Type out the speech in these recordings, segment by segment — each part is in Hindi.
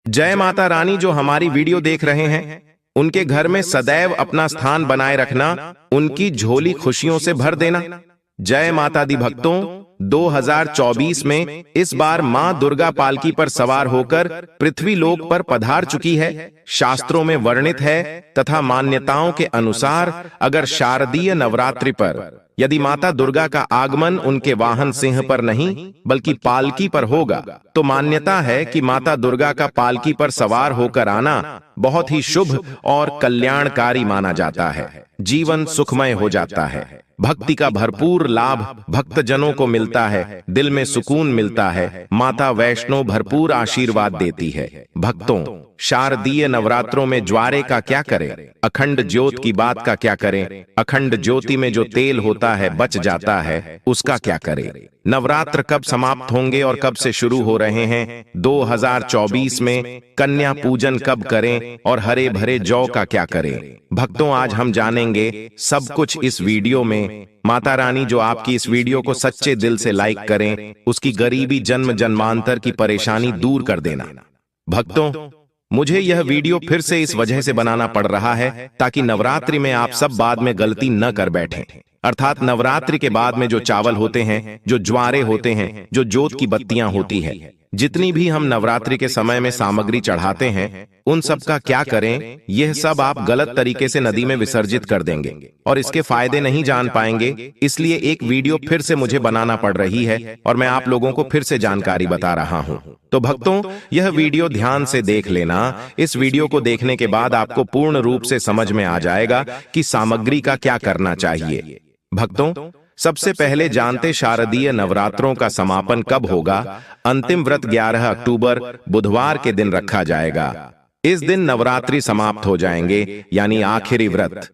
जय माता रानी। जो हमारी वीडियो देख रहे हैं उनके घर में सदैव अपना स्थान बनाए रखना, उनकी झोली खुशियों से भर देना। जय माता दी भक्तों, 2024 में इस बार मां दुर्गा पालकी पर सवार होकर पृथ्वी लोक पर पधार चुकी है। शास्त्रों में वर्णित है तथा मान्यताओं के अनुसार अगर शारदीय नवरात्रि पर यदि माता दुर्गा का आगमन उनके वाहन सिंह पर नहीं बल्कि पालकी पर होगा तो मान्यता है कि माता दुर्गा का पालकी पर सवार होकर आना बहुत ही शुभ और कल्याणकारी माना जाता है। जीवन सुखमय हो जाता है, भक्ति का भरपूर लाभ भक्तजनों को मिलता है, दिल में सुकून मिलता है, माता वैष्णो भरपूर आशीर्वाद देती है। भक्तों, शारदीय नवरात्रों में ज्वारे का क्या करें, अखंड ज्योत की बात का क्या करें, अखंड ज्योति में जो तेल होता है बच जाता है उसका क्या करें। नवरात्र कब समाप्त होंगे और कब से शुरू हो रहे हैं, 2024 में कन्या पूजन कब करें और हरे भरे जौ का क्या करें। भक्तों, आज हम जानेंगे सब कुछ इस वीडियो में। माता रानी जो आपकी इस वीडियो को सच्चे दिल से लाइक करें, उसकी गरीबी जन्म जन्मांतर की परेशानी दूर कर देना। भक्तों, मुझे यह वीडियो फिर से इस वजह से बनाना पड़ रहा है ताकि नवरात्रि में आप सब बाद में गलती न कर बैठें। अर्थात नवरात्रि के बाद में जो चावल होते हैं, जो ज्वारे होते हैं, जो जोत की बत्तियां होती है, जितनी भी हम नवरात्रि के समय में सामग्री चढ़ाते हैं, उन सब का क्या करें, यह सब आप गलत तरीके से नदी में विसर्जित कर देंगे और इसके फायदे नहीं जान पाएंगे। इसलिए एक वीडियो फिर से मुझे बनाना पड़ रही है और मैं आप लोगों को फिर से जानकारी बता रहा हूं। तो भक्तों, यह वीडियो ध्यान से देख लेना। इस वीडियो को देखने के बाद आपको पूर्ण रूप से समझ में आ जाएगा कि सामग्री का क्या करना चाहिए। भक्तों, सबसे पहले जानते शारदीय नवरात्रों का समापन कब होगा। अंतिम व्रत 11 अक्टूबर बुधवार के दिन रखा जाएगा। इस दिन नवरात्रि समाप्त हो जाएंगे, यानी आखिरी व्रत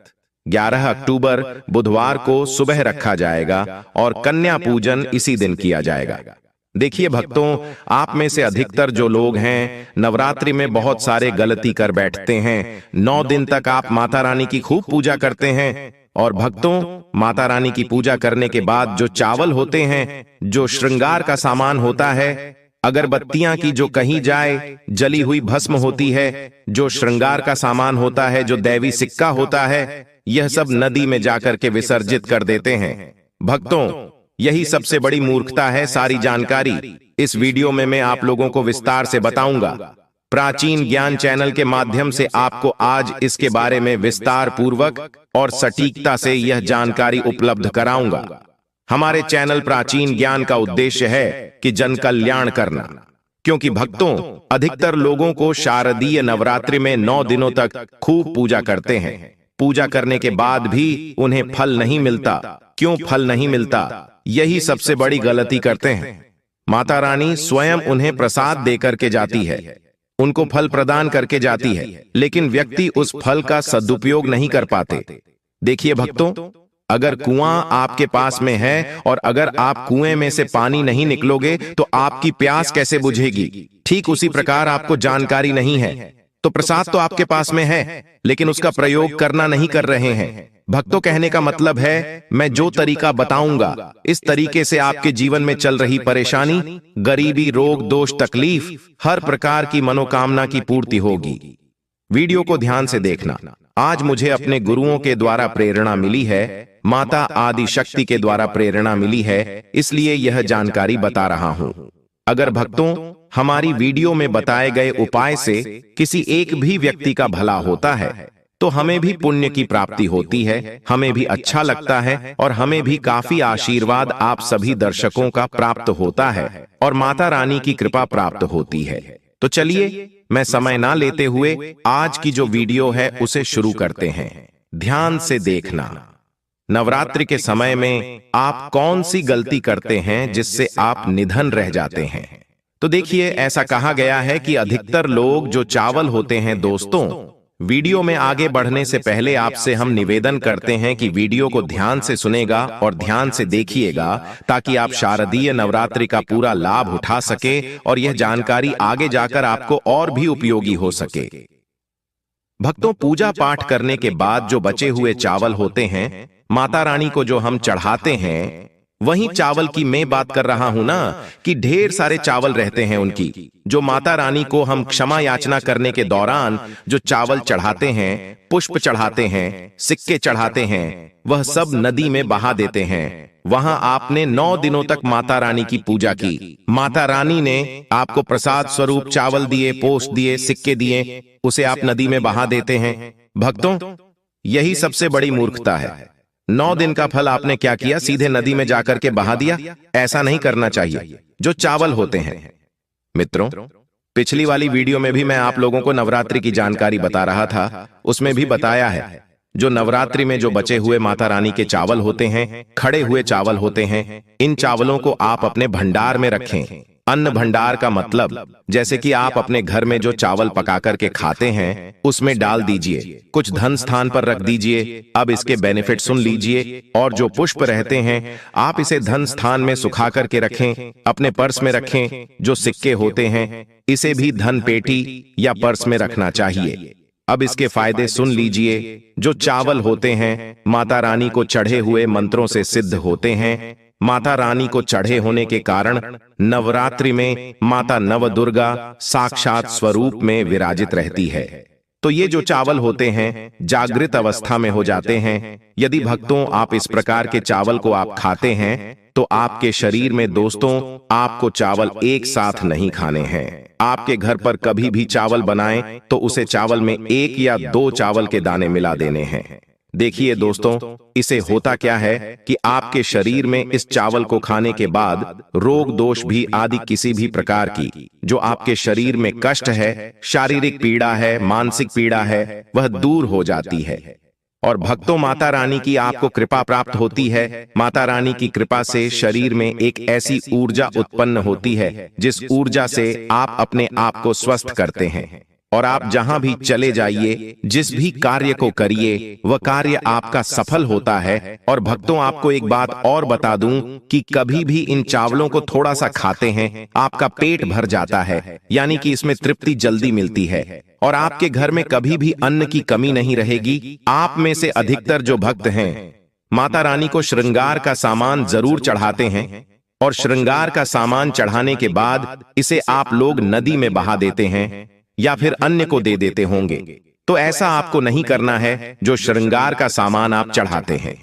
11 अक्टूबर बुधवार को सुबह रखा जाएगा और कन्या पूजन इसी दिन किया जाएगा। देखिए भक्तों, आप में से अधिकतर जो लोग हैं नवरात्रि में बहुत सारे गलती कर बैठते हैं। 9 दिन तक आप माता रानी की खूब पूजा करते हैं और भक्तों, माता रानी की पूजा करने के बाद जो चावल होते हैं, जो श्रृंगार का सामान होता है, अगरबत्तियां की जो कहीं जाए, जली हुई भस्म होती है, जो श्रृंगार का सामान होता है, जो दैवी सिक्का होता है, यह सब नदी में जाकर के विसर्जित कर देते हैं। भक्तों, यही सबसे बड़ी मूर्खता है। सारी जानकारी इस वीडियो में मैं आप लोगों को विस्तार से बताऊंगा। प्राचीन ज्ञान चैनल के माध्यम से आपको आज इसके बारे में विस्तार पूर्वक और सटीकता से यह जानकारी उपलब्ध कराऊंगा। हमारे चैनल प्राचीन ज्ञान का उद्देश्य है कि जन कल्याण करना, क्योंकि भक्तों, अधिकतर लोगों को शारदीय नवरात्रि में 9 दिनों तक खूब पूजा करते हैं। पूजा करने के बाद भी उन्हें फल नहीं मिलता। क्यों फल नहीं मिलता? यही सबसे बड़ी गलती करते हैं। माता रानी स्वयं उन्हें प्रसाद देकर के जाती है, उनको फल प्रदान करके जाती है, लेकिन व्यक्ति उस फल का सदुपयोग नहीं कर पाते। देखिए भक्तों, अगर कुआं आपके पास में है और अगर आप कुएं में से पानी नहीं निकलोगे तो आपकी प्यास कैसे बुझेगी। ठीक उसी प्रकार आपको जानकारी नहीं है तो प्रसाद तो आपके पास में है लेकिन उसका प्रयोग करना नहीं कर रहे हैं। भक्तों, कहने का मतलब है मैं जो तरीका बताऊंगा इस तरीके से आपके जीवन में चल रही परेशानी, गरीबी, रोग, दोष, तकलीफ, हर प्रकार की मनोकामना की पूर्ति होगी। वीडियो को ध्यान से देखना। आज मुझे अपने गुरुओं के द्वारा प्रेरणा मिली है, माता आदि शक्ति के द्वारा प्रेरणा मिली है, इसलिए यह जानकारी बता रहा हूं। अगर भक्तों, हमारी वीडियो में बताए गए उपाय से किसी एक भी व्यक्ति का भला होता है तो हमें भी पुण्य की प्राप्ति होती है, हमें भी अच्छा लगता है और हमें भी काफी आशीर्वाद आप सभी दर्शकों का प्राप्त होता है और माता रानी की कृपा प्राप्त होती है। तो चलिए, मैं समय ना लेते हुए आज की जो वीडियो है उसे शुरू करते हैं। ध्यान से देखना। नवरात्रि के समय में आप कौन सी गलती करते हैं जिससे आप निधन रह जाते हैं? तो देखिए, ऐसा कहा गया है कि अधिकतर लोग जो चावल होते हैं, दोस्तों, वीडियो में आगे बढ़ने से पहले आपसे हम निवेदन करते हैं कि वीडियो को ध्यान से सुनेगा और ध्यान से देखिएगा ताकि आप शारदीय नवरात्रि का पूरा लाभ उठा सके और यह जानकारी आगे जाकर आपको और भी उपयोगी हो सके। भक्तों, पूजा पाठ करने के बाद जो बचे हुए चावल होते हैं, माता रानी को जो हम चढ़ाते हैं, वहीं चावल की मैं बात कर रहा हूं ना, कि ढेर सारे चावल रहते हैं उनकी, जो माता रानी को हम क्षमा याचना करने के दौरान जो चावल चढ़ाते हैं, पुष्प चढ़ाते हैं, सिक्के चढ़ाते हैं, वह सब नदी में बहा देते हैं। वहां आपने 9 दिनों तक माता रानी की पूजा की। माता रानी ने आपको प्रसाद स्वरूप चावल दिए, पोस्ट दिए, सिक्के दिए, उसे आप नदी में बहा देते हैं। भक्तों, यही सबसे बड़ी मूर्खता है। 9 दिन का फल आपने क्या किया, सीधे नदी में जाकर के बहा दिया। ऐसा नहीं करना चाहिए। जो चावल होते हैं मित्रों, पिछली वाली वीडियो में भी मैं आप लोगों को नवरात्रि की जानकारी बता रहा था, उसमें भी बताया है, जो नवरात्रि में जो बचे हुए माता रानी के चावल होते हैं, खड़े हुए चावल होते हैं, इन चावलों को आप अपने भंडार में रखें। अन्न भंडार का मतलब जैसे कि आप अपने घर में जो चावल पका करके खाते हैं उसमें डाल दीजिए, कुछ धन स्थान पर रख दीजिए। अब इसके बेनिफिट सुन लीजिए। और जो पुष्प रहते हैं आप इसे धन स्थान में सुखा करके रखें, अपने पर्स में रखें। जो सिक्के होते हैं इसे भी धन पेटी या पर्स में रखना चाहिए। अब इसके फायदे सुन लीजिए। जो चावल होते हैं माता रानी को चढ़े हुए मंत्रों से सिद्ध होते हैं। माता रानी को चढ़े होने के कारण नवरात्रि में माता नवदुर्गा साक्षात स्वरूप में विराजित रहती है। तो ये जो चावल होते हैं जागृत अवस्था में हो जाते हैं। यदि भक्तों आप इस प्रकार के चावल को आप खाते हैं तो आपके शरीर में दोस्तों आपको चावल एक साथ नहीं खाने हैं। आपके घर पर कभी भी चावल बनाएं तो उसे चावल में 1 या 2 चावल के दाने मिला देने हैं। देखिए दोस्तों, इसे होता क्या है कि आपके शरीर में इस चावल को खाने के बाद रोग दोष भी आदि किसी भी प्रकार की जो आपके शरीर में कष्ट है, शारीरिक पीड़ा है, मानसिक पीड़ा है, वह दूर हो जाती है। और भक्तों, माता रानी की आपको कृपा प्राप्त होती है। माता रानी की कृपा से शरीर में एक ऐसी ऊर्जा उत्पन्न होती है जिस ऊर्जा से आप अपने आप को स्वस्थ करते हैं। और आप जहां भी चले जाइए, जिस भी कार्य को करिए, वह कार्य आपका सफल होता है। और भक्तों, आपको एक बात और बता दूं कि कभी भी इन चावलों को थोड़ा सा खाते हैं आपका पेट भर जाता है, यानी कि इसमें तृप्ति जल्दी मिलती है और आपके घर में कभी भी अन्न की कमी नहीं रहेगी। आप में से अधिकतर जो भक्त हैं माता रानी को श्रृंगार का सामान जरूर चढ़ाते हैं और श्रृंगार का सामान चढ़ाने के बाद इसे आप लोग नदी में बहा देते हैं या फिर अन्य को दे देते होंगे। तो ऐसा आपको नहीं करना है। जो श्रृंगार का सामान आप चढ़ाते हैं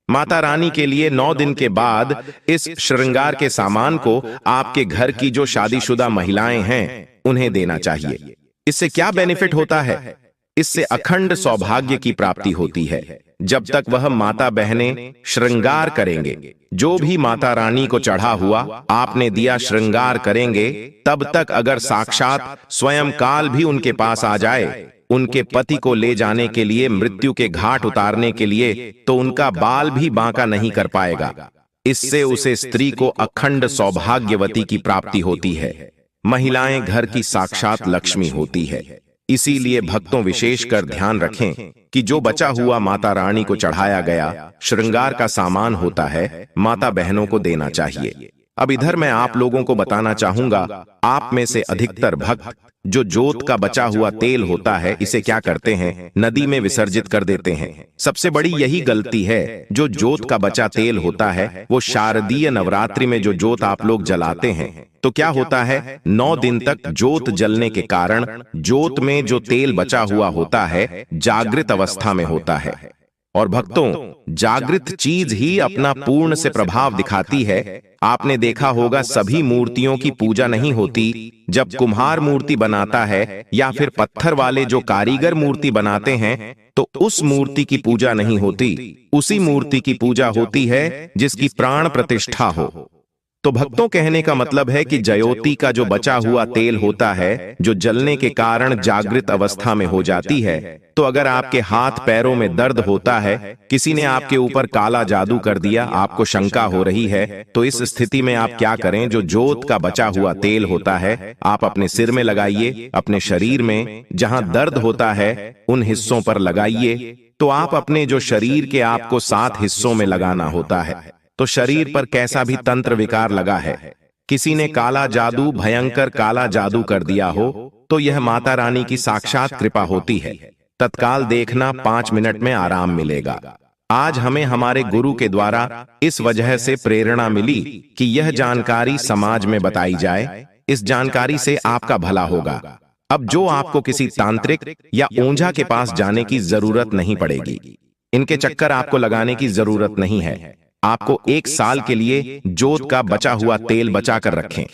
माता रानी के लिए 9 दिन के बाद इस श्रृंगार के सामान को आपके घर की जो शादीशुदा महिलाएं हैं उन्हें देना चाहिए। इससे क्या बेनिफिट होता है? इससे अखंड सौभाग्य की प्राप्ति होती है। जब तक वह माता बहनें श्रृंगार करेंगे, जो भी माता रानी को चढ़ा हुआ आपने दिया श्रृंगार करेंगे, तब तक अगर साक्षात स्वयं काल भी उनके पास आ जाए उनके पति को ले जाने के लिए, मृत्यु के घाट उतारने के लिए, तो उनका बाल भी बांका नहीं कर पाएगा। इससे उसे स्त्री को अखंड सौभाग्यवती की प्राप्ति होती है। महिलाएं घर की साक्षात लक्ष्मी होती है। इसीलिए भक्तों विशेषकर ध्यान रखें कि जो बचा हुआ माता रानी को चढ़ाया गया श्रृंगार का सामान होता है माता बहनों को देना चाहिए। अब इधर मैं आप लोगों को बताना चाहूंगा, आप में से अधिकतर भक्त जो जोत का बचा हुआ तेल होता है इसे क्या करते हैं, नदी में विसर्जित कर देते हैं। सबसे बड़ी यही गलती है। जो जोत का बचा तेल होता है वो शारदीय नवरात्रि में जो जोत आप लोग जलाते हैं, तो क्या होता है 9 दिन तक जोत जलने के कारण जोत में जो तेल बचा हुआ होता है जागृत अवस्था में होता है। और भक्तों, जागृत चीज ही अपना पूर्ण से प्रभाव दिखाती है। आपने देखा होगा सभी मूर्तियों की पूजा नहीं होती। जब कुम्हार मूर्ति बनाता है या फिर पत्थर वाले जो कारीगर मूर्ति बनाते हैं तो उस मूर्ति की पूजा नहीं होती, उसी मूर्ति की पूजा होती है जिसकी प्राण प्रतिष्ठा हो। तो भक्तों, कहने का मतलब है कि जयोति का जो बचा हुआ तेल होता है जो जलने के कारण जागृत अवस्था में हो जाती है, तो अगर आपके हाथ पैरों में दर्द होता है, किसी ने आपके ऊपर काला जादू कर दिया, आपको शंका हो रही है, तो इस स्थिति में आप क्या करें, जो जोत का बचा हुआ तेल होता है आप अपने सिर में लगाइए, अपने शरीर में जहां दर्द होता है उन हिस्सों पर लगाइए। तो आप अपने जो शरीर के आपको 7 हिस्सों में लगाना होता है। तो शरीर पर कैसा भी तंत्र विकार लगा है, किसी ने काला जादू, भयंकर काला जादू कर दिया हो, तो यह माता रानी की साक्षात कृपा होती है। तत्काल देखना 5 मिनट में आराम मिलेगा। आज हमें हमारे गुरु के द्वारा इस वजह से प्रेरणा मिली कि यह जानकारी समाज में बताई जाए। इस जानकारी से आपका भला होगा। अब जो आपको किसी तांत्रिक या ओंझा के पास जाने की जरूरत नहीं पड़ेगी। इनके चक्कर आपको लगाने की जरूरत नहीं है। आपको 1 साल के लिए जोत का बचा हुआ तेल बचा कर रखें।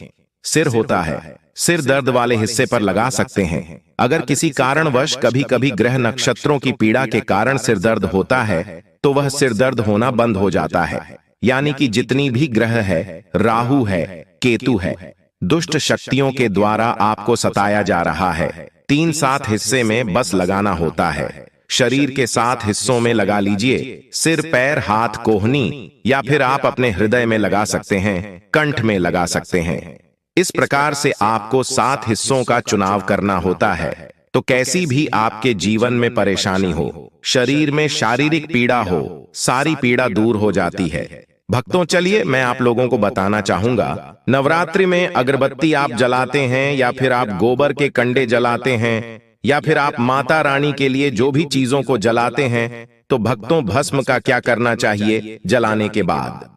सिर होता है, सिर दर्द वाले हिस्से पर लगा सकते हैं। अगर किसी कारणवश कभी कभी ग्रह नक्षत्रों की पीड़ा के कारण सिर दर्द होता है तो वह सिर दर्द होना बंद हो जाता है। यानी कि जितनी भी ग्रह है, राहु है, केतु है, दुष्ट शक्तियों के द्वारा आपको सताया जा रहा है। 3-7 हिस्से में बस लगाना होता है। शरीर के 7 हिस्सों में लगा लीजिए। सिर, पैर, हाथ, कोहनी, या फिर आप अपने हृदय में लगा सकते हैं, कंठ में लगा सकते हैं। इस प्रकार से आपको 7 हिस्सों का चुनाव करना होता है। तो कैसी भी आपके जीवन में परेशानी हो, शरीर में शारीरिक पीड़ा हो, सारी पीड़ा दूर हो जाती है। भक्तों, चलिए मैं आप लोगों को बताना चाहूंगा। नवरात्रि में अगरबत्ती आप जलाते हैं या फिर आप गोबर के कंडे जलाते हैं या फिर आप माता रानी के लिए जो भी चीजों को जलाते हैं, तो भक्तों भस्म का क्या करना चाहिए जलाने के बाद?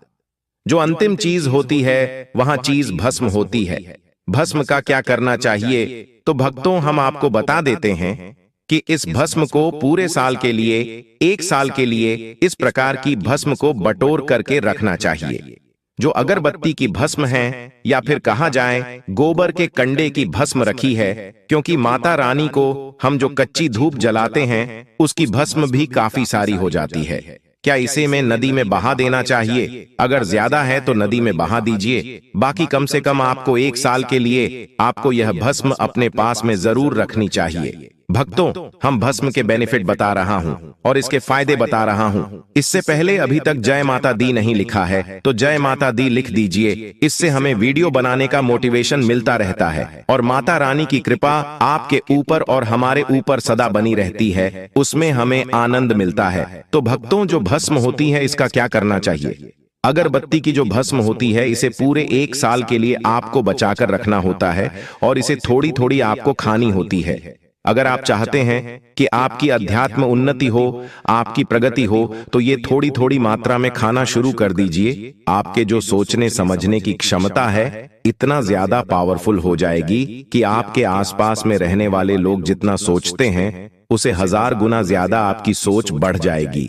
जो अंतिम चीज होती है वहां चीज भस्म होती है। भस्म का क्या करना चाहिए? तो भक्तों हम आपको बता देते हैं कि इस भस्म को पूरे साल के लिए, 1 साल के लिए इस प्रकार की भस्म को बटोर करके रखना चाहिए। जो अगरबत्ती की भस्म है या फिर कहा जाए गोबर के कंडे की भस्म रखी है, क्योंकि माता रानी को हम जो कच्ची धूप जलाते हैं उसकी भस्म भी काफी सारी हो जाती है। क्या इसे में नदी में बहा देना चाहिए? अगर ज्यादा है तो नदी में बहा दीजिए। बाकी कम से कम आपको 1 साल के लिए आपको यह भस्म अपने पास में जरूर रखनी चाहिए। भक्तों, हम भस्म के बेनिफिट बता रहा हूं और इसके फायदे बता रहा हूं। इससे पहले अभी तक जय माता दी नहीं लिखा है तो जय माता दी लिख दीजिए। इससे हमें वीडियो बनाने का मोटिवेशन मिलता रहता है और माता रानी की कृपा आपके ऊपर और हमारे ऊपर सदा बनी रहती है, उसमें हमें आनंद मिलता है। तो भक्तों, जो भस्म होती है इसका क्या करना चाहिए? अगरबत्ती की जो भस्म होती है इसे पूरे 1 साल के लिए आपको बचाकर रखना होता है और इसे थोड़ी थोड़ी आपको खानी होती है। अगर आप चाहते हैं कि आपकी अध्यात्म उन्नति हो, आपकी प्रगति हो, तो ये थोड़ी थोड़ी मात्रा में खाना शुरू कर दीजिए। आपके जो सोचने समझने की क्षमता है इतना ज्यादा पावरफुल हो जाएगी कि आपके आसपास में रहने वाले लोग जितना सोचते हैं उसे 1000 गुना ज्यादा आपकी सोच बढ़ जाएगी।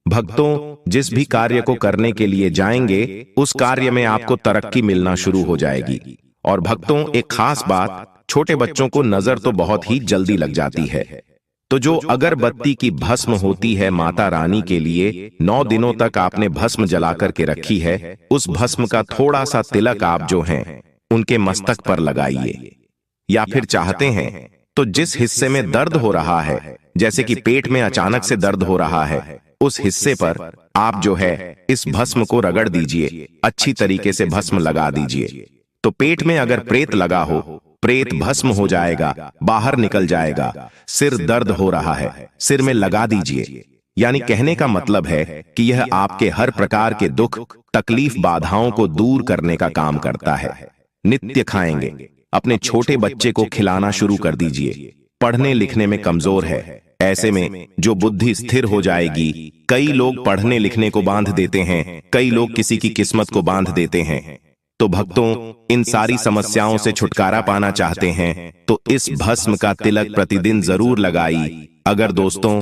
भक्तों, जिस भी कार्य को करने के लिए जाएंगे उस कार्य में आपको तरक्की मिलना शुरू हो जाएगी। और भक्तों, एक खास बात, छोटे बच्चों को नजर तो बहुत ही जल्दी लग जाती है। तो जो अगरबत्ती की भस्म होती है माता रानी के लिए 9 दिनों तक आपने भस्म जला करके रखी है, उस भस्म का थोड़ा सा तिलक आप जो हैं उनके मस्तक पर लगाइए। या फिर चाहते हैं तो जिस हिस्से में दर्द हो रहा है, जैसे कि पेट में अचानक से दर्द हो रहा है, उस हिस्से पर आप जो है इस भस्म को रगड़ दीजिए। अच्छी तरीके से भस्म लगा दीजिए। तो पेट में अगर प्रेत लगा हो, प्रेत भस्म हो जाएगा, बाहर निकल जाएगा। सिर दर्द हो रहा है, सिर में लगा दीजिए। यानी कहने का मतलब है कि यह आपके हर प्रकार के दुख, तकलीफ, बाधाओं को दूर करने का काम करता है। नित्य खाएंगे। अपने छोटे बच्चे को खिलाना शुरू कर दीजिए। पढ़ने लिखने में कमजोर है, ऐसे में जो बुद्धि स्थिर हो जाएगी। कई लोग पढ़ने लिखने को बांध देते हैं, कई लोग किसी की किस्मत को बांध देते हैं। तो भक्तों, इन सारी समस्याओं से छुटकारा पाना चाहते हैं तो इस भस्म का तिलक प्रतिदिन जरूर लगाइए। अगर दोस्तों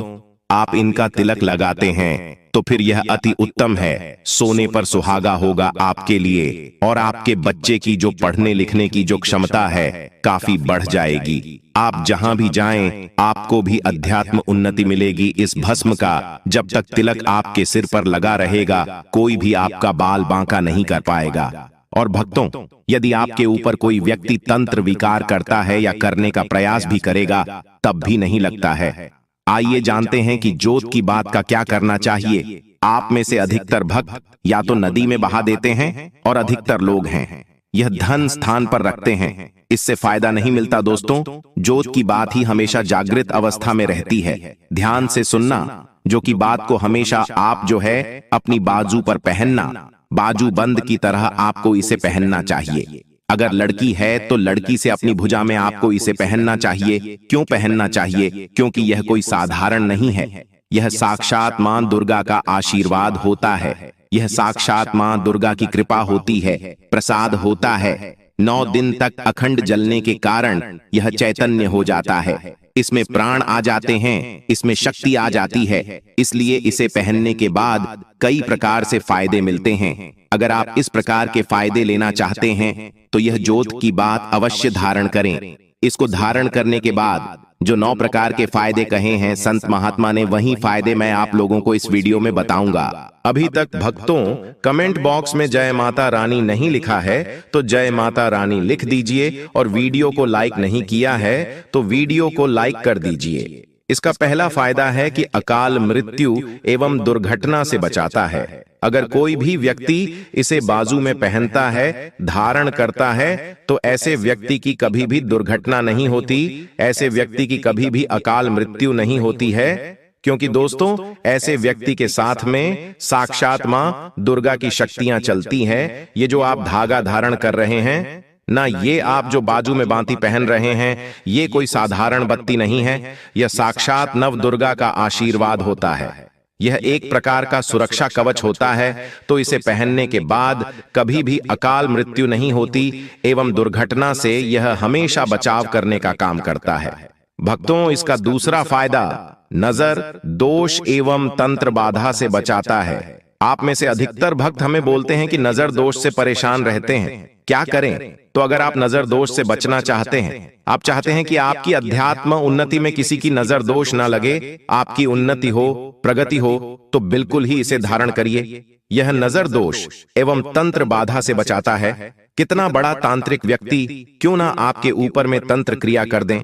आप इनका तिलक लगाते हैं तो फिर यह अति उत्तम है। सोने पर सुहागा होगा आपके लिए और आपके बच्चे की जो पढ़ने लिखने की जो क्षमता है काफी बढ़ जाएगी। आप जहां भी जाएं आपको भी अध्यात्म उन्नति मिलेगी इस भस्म का। जब तक तिलक आपके सिर पर लगा रहेगा कोई भी आपका बाल बांका नहीं कर पाएगा। और भक्तों, यदि आपके ऊपर कोई व्यक्ति तंत्र विकार करता है या करने का प्रयास भी करेगा तब भी नहीं लगता है। आइए जानते हैं कि जोत की बात का क्या करना चाहिए। आप में से अधिकतर भक्त या तो नदी में बहा देते हैं और अधिकतर लोग हैं यह धन स्थान पर रखते हैं। इससे फायदा नहीं मिलता दोस्तों। जोत की बात ही हमेशा जागृत अवस्था में रहती है। ध्यान से सुनना, जो कि बात को हमेशा आप जो है अपनी बाजू पर पहनना, बाजू बंद की तरह आपको इसे पहनना चाहिए। अगर लड़की है तो लड़की से अपनी भुजा में आपको इसे पहनना चाहिए। क्यों पहनना चाहिए? क्योंकि यह कोई साधारण नहीं है, यह साक्षात मां दुर्गा का आशीर्वाद होता है। यह साक्षात मां दुर्गा की कृपा होती है, प्रसाद होता है। 9 दिन तक अखंड जलने के कारण यह चैतन्य हो जाता है। इसमें प्राण आ जाते हैं, इसमें शक्ति आ जाती है। इसलिए इसे पहनने के बाद कई प्रकार से फायदे मिलते हैं। अगर आप इस प्रकार के फायदे लेना चाहते हैं तो यह जोत की बात अवश्य धारण करें। इसको धारण करने के बाद जो 9 प्रकार के फायदे कहे हैं संत महात्मा ने, वही फायदे मैं आप लोगों को इस वीडियो में बताऊंगा। अभी तक भक्तों कमेंट बॉक्स में जय माता रानी नहीं लिखा है तो जय माता रानी लिख दीजिए, और वीडियो को लाइक नहीं किया है तो वीडियो को लाइक कर दीजिए। इसका पहला फायदा है कि अकाल मृत्यु एवं दुर्घटना से बचाता है। अगर कोई भी व्यक्ति इसे बाजू में पहनता है, धारण करता है, तो ऐसे व्यक्ति की कभी भी दुर्घटना नहीं होती, ऐसे व्यक्ति की कभी भी अकाल मृत्यु नहीं होती है। क्योंकि दोस्तों ऐसे व्यक्ति के साथ में साक्षात मां दुर्गा की शक्तियां चलती हैं। ये जो आप धागा धारण कर रहे हैं ना, ये आप जो बाजू में बांती पहन रहे हैं, ये कोई साधारण बत्ती नहीं है। यह साक्षात नव दुर्गा का आशीर्वाद होता है। यह एक प्रकार का सुरक्षा कवच होता है, तो इसे पहनने के बाद कभी भी अकाल मृत्यु नहीं होती एवं दुर्घटना से यह हमेशा बचाव करने का काम करता है। भक्तों इसका दूसरा फायदा नजर दोष एवं तंत्र बाधा से बचाता है। आप में से अधिकतर भक्त हमें बोलते हैं कि नजर दोष से परेशान रहते हैं, क्या करें? तो अगर आप नजर दोष से बचना चाहते हैं, आप चाहते हैं कि आपकी अध्यात्म उन्नति में किसी की नजर दोष ना लगे, आपकी उन्नति हो, प्रगति हो, तो बिल्कुल ही इसे धारण करिए। यह नजर दोष एवं तंत्र बाधा से बचाता है। कितना बड़ा तांत्रिक व्यक्ति क्यों ना आपके ऊपर में तंत्र क्रिया कर दें,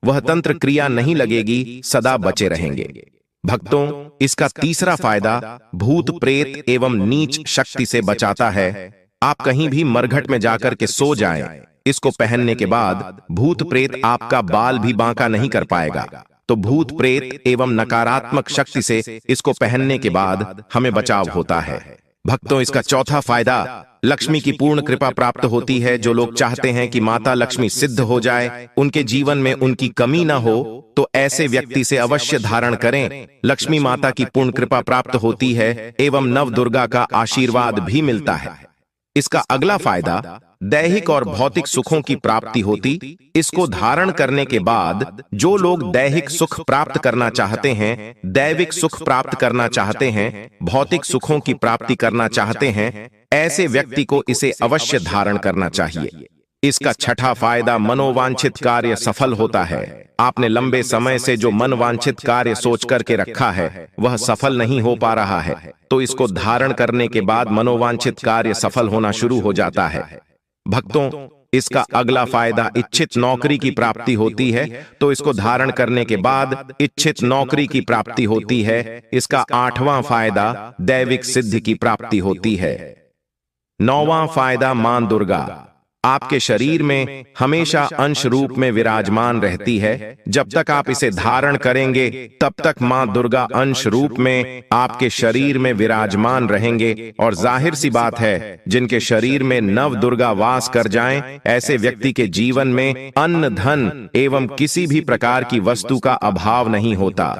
वह तंत्र क्रिया नहीं लगेगी, सदा बचे रहेंगे। भक्तों इसका तीसरा फायदा भूत प्रेत एवं नीच शक्ति से बचाता है। आप कहीं भी मरघट में जाकर के सो जाएं, इसको पहनने के बाद भूत प्रेत आपका बाल भी बांका नहीं कर पाएगा। तो भूत प्रेत एवं नकारात्मक शक्ति से इसको पहनने के बाद हमें बचाव होता है। भक्तों इसका चौथा फायदा लक्ष्मी की पूर्ण कृपा प्राप्त होती है। जो लोग चाहते हैं कि माता लक्ष्मी सिद्ध हो जाए, उनके जीवन में उनकी कमी ना हो, तो ऐसे व्यक्ति से अवश्य धारण करें। लक्ष्मी माता की पूर्ण कृपा प्राप्त होती है एवं नव दुर्गा का आशीर्वाद भी मिलता है। इसका अगला फायदा दैहिक और भौतिक सुखों की प्राप्ति होती। इसको धारण करने के बाद जो लोग दैहिक सुख प्राप्त करना चाहते हैं, दैविक सुख प्राप्त करना चाहते हैं, भौतिक सुखों की प्राप्ति करना चाहते हैं, ऐसे व्यक्ति को इसे अवश्य धारण करना चाहिए। इसका छठा फायदा मनोवांछित कार्य सफल होता है। आपने लंबे समय से जो मनवांछित कार्य सोच करके रखा है वह सफल नहीं हो पा रहा है, तो इसको धारण करने के बाद मनोवांछित कार्य सफल होना शुरू हो जाता है। भक्तों इसका अगला फायदा इच्छित नौकरी की प्राप्ति होती है, तो इसको धारण करने के बाद इच्छित नौकरी की प्राप्ति होती है। इसका 8वां फायदा दैविक सिद्धि की प्राप्ति होती है। 9वां फायदा मां दुर्गा आपके शरीर में हमेशा अंश रूप में विराजमान रहती है। जब तक आप इसे धारण करेंगे तब तक मां दुर्गा अंश रूप में आपके शरीर में विराजमान रहेंगे। और जाहिर सी बात है, जिनके शरीर में नव दुर्गा वास कर जाएं, ऐसे व्यक्ति के जीवन में अन्न धन एवं किसी भी प्रकार की वस्तु का अभाव नहीं होता।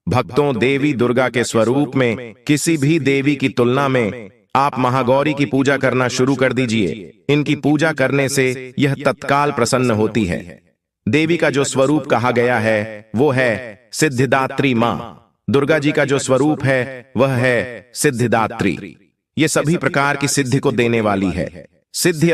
भक्तों देवी दुर्गा के स्वरूप में किसी भी देवी की तुलना में आप महागौरी की पूजा करना शुरू कर दीजिए। इनकी पूजा करने से यह तत्काल प्रसन्न होती है। देवी का जो स्वरूप कहा गया है वो है सिद्धिदात्री मां। दुर्गा जी का जो स्वरूप है वह है सिद्धिदात्री। ये सभी प्रकार की सिद्धि को देने वाली है। सिद्धि